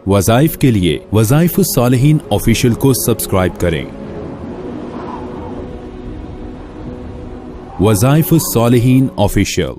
वज़ाइफ के लिए वज़ाइफ सालिहीन ऑफिशियल को सब्सक्राइब करें। वज़ाइफ सालिहीन ऑफिशियल।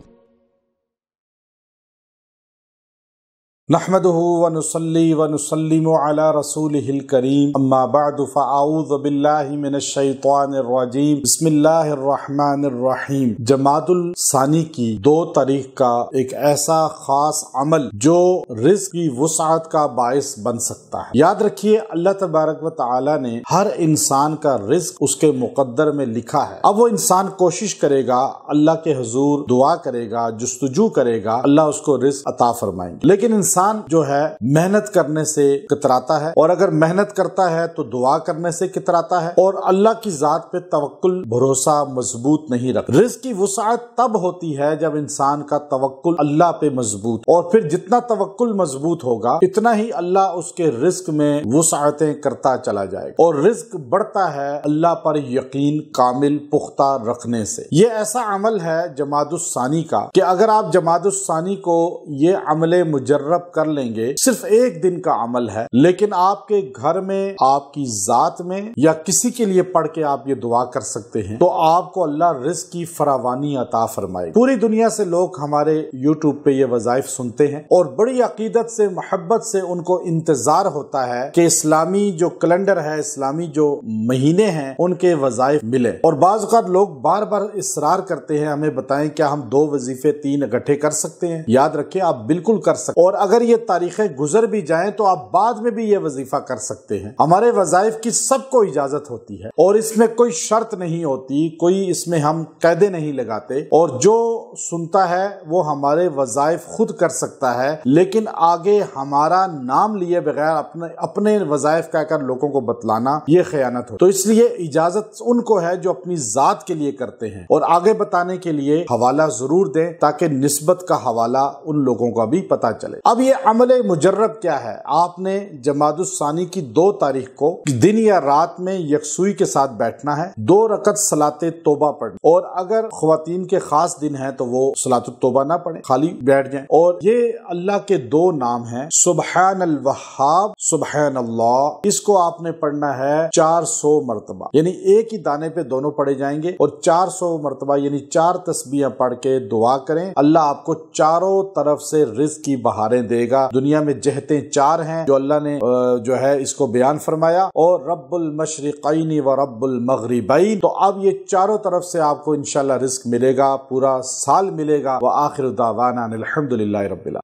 नहमदुहु व नुसल्ली व नुसल्लिमु अला रसूलिहिल करीम, अम्मा बअदु फ़अऊज़ु बिल्लाहि मिनश शैतानिर रजीम, बिस्मिल्लाहिर रहमानिर रहीम। जमादुल सानी की 2 तारीख का एक ऐसा खास अमल जो रिज़्क़ की वुसअत का बाइस बन सकता है। याद रखिए, अल्लाह तबारक व तआला ने हर इंसान का रिज़्क़ उसके मुक़द्दर में लिखा है। अब वो इंसान कोशिश करेगा, अल्लाह के हुज़ूर दुआ करेगा, जुस्तजू करेगा, अल्लाह उसको रिज़्क़ अता फरमाएंगे। लेकिन इंसान जो है मेहनत करने से कतराता है, और अगर मेहनत करता है तो दुआ करने से कतराता है, और अल्लाह की जात पे तवक्कुल भरोसा मजबूत नहीं रखता। रिज़्क़ की वुसअत तब होती है जब इंसान का तवक्कुल अल्लाह पे मजबूत, और फिर जितना तवक्कुल मजबूत होगा इतना ही अल्लाह उसके रिज़्क़ में वुसअतें करता चला जाएगा, और रिज़्क़ बढ़ता है अल्लाह पर यकीन कामिल पुख्ता रखने से। ये ऐसा अमल है जमादुस सानी का कि अगर आप जमादुस सानी को ये अमले मुजर्रब कर लेंगे, सिर्फ एक दिन का अमल है, लेकिन आपके घर में, आपकी जात में या किसी के लिए पढ़ के आप ये दुआ कर सकते हैं, तो आपको अल्लाह रिज़्क़ की फरावानी अता फरमाएगा। पूरी दुनिया से लोग हमारे यूट्यूब पे ये वज़ाइफ सुनते हैं, और बड़ी अकीदत से, मोहब्बत से उनको इंतजार होता है कि इस्लामी जो कैलेंडर है, इस्लामी जो महीने हैं, उनके वज़ाइफ मिले। और बाज़ औक़ात लोग बार बार इसरार करते हैं, हमें बताएं क्या हम 2 वजीफे 3 इकट्ठे कर सकते हैं। याद रखें, आप बिल्कुल कर सकते हैं, और अगर ये तारीखें गुजर भी जाएं तो आप बाद में भी ये वजीफा कर सकते हैं। हमारे वज़ाइफ की सबको इजाजत होती है, और इसमें कोई शर्त नहीं होती, कोई इसमें हम कैदे नहीं लगाते, और जो सुनता है वो हमारे वज़ाइफ खुद कर सकता है, लेकिन आगे हमारा नाम लिए बगैर अपने वज़ाइफ कहकर लोगों को बतलाना ये खयानत हो। तो इसलिए इजाजत उनको है जो अपनी जात के लिए करते हैं, और आगे बताने के लिए हवाला जरूर दें ताकि निस्बत का हवाला उन लोगों का भी पता चले। अब ये अमले मुजर्रब क्या है? आपने जमादुस सानी की 2 तारीख को दिन या रात में यकसुई के साथ बैठना है, 2 रकत सलाते तोबा पढ़नी, और अगर ख्वातीन के खास दिन है तो वो सलातुत तोबा ना पढ़े, खाली बैठ जाएं। और ये अल्लाह के 2 नाम हैं, सुबहानल वहाब, सुबहानल्लाह। इसको आपने पढ़ना है 400 मरतबा, यानी एक ही दाने पे दोनों पढ़े जाएंगे, और 400 मरतबा यानी 4 तस्बीहें पढ़ के दुआ करें। अल्लाह आपको चारों तरफ से रिज़्क़ की बहारें देगा। दुनिया में जहतें 4 हैं जो अल्लाह ने जो है इसको बयान फरमाया, और रब्बुल मशरिक़ैनि व रब्बुल मग़रिबैन। तो अब ये चारों तरफ से आपको इंशाअल्लाह रिज़्क़ मिलेगा, पूरा साल मिलेगा। व आखिरु दावाना अनिल हम्दुलिल्लाहि रब्बिल आलमीन।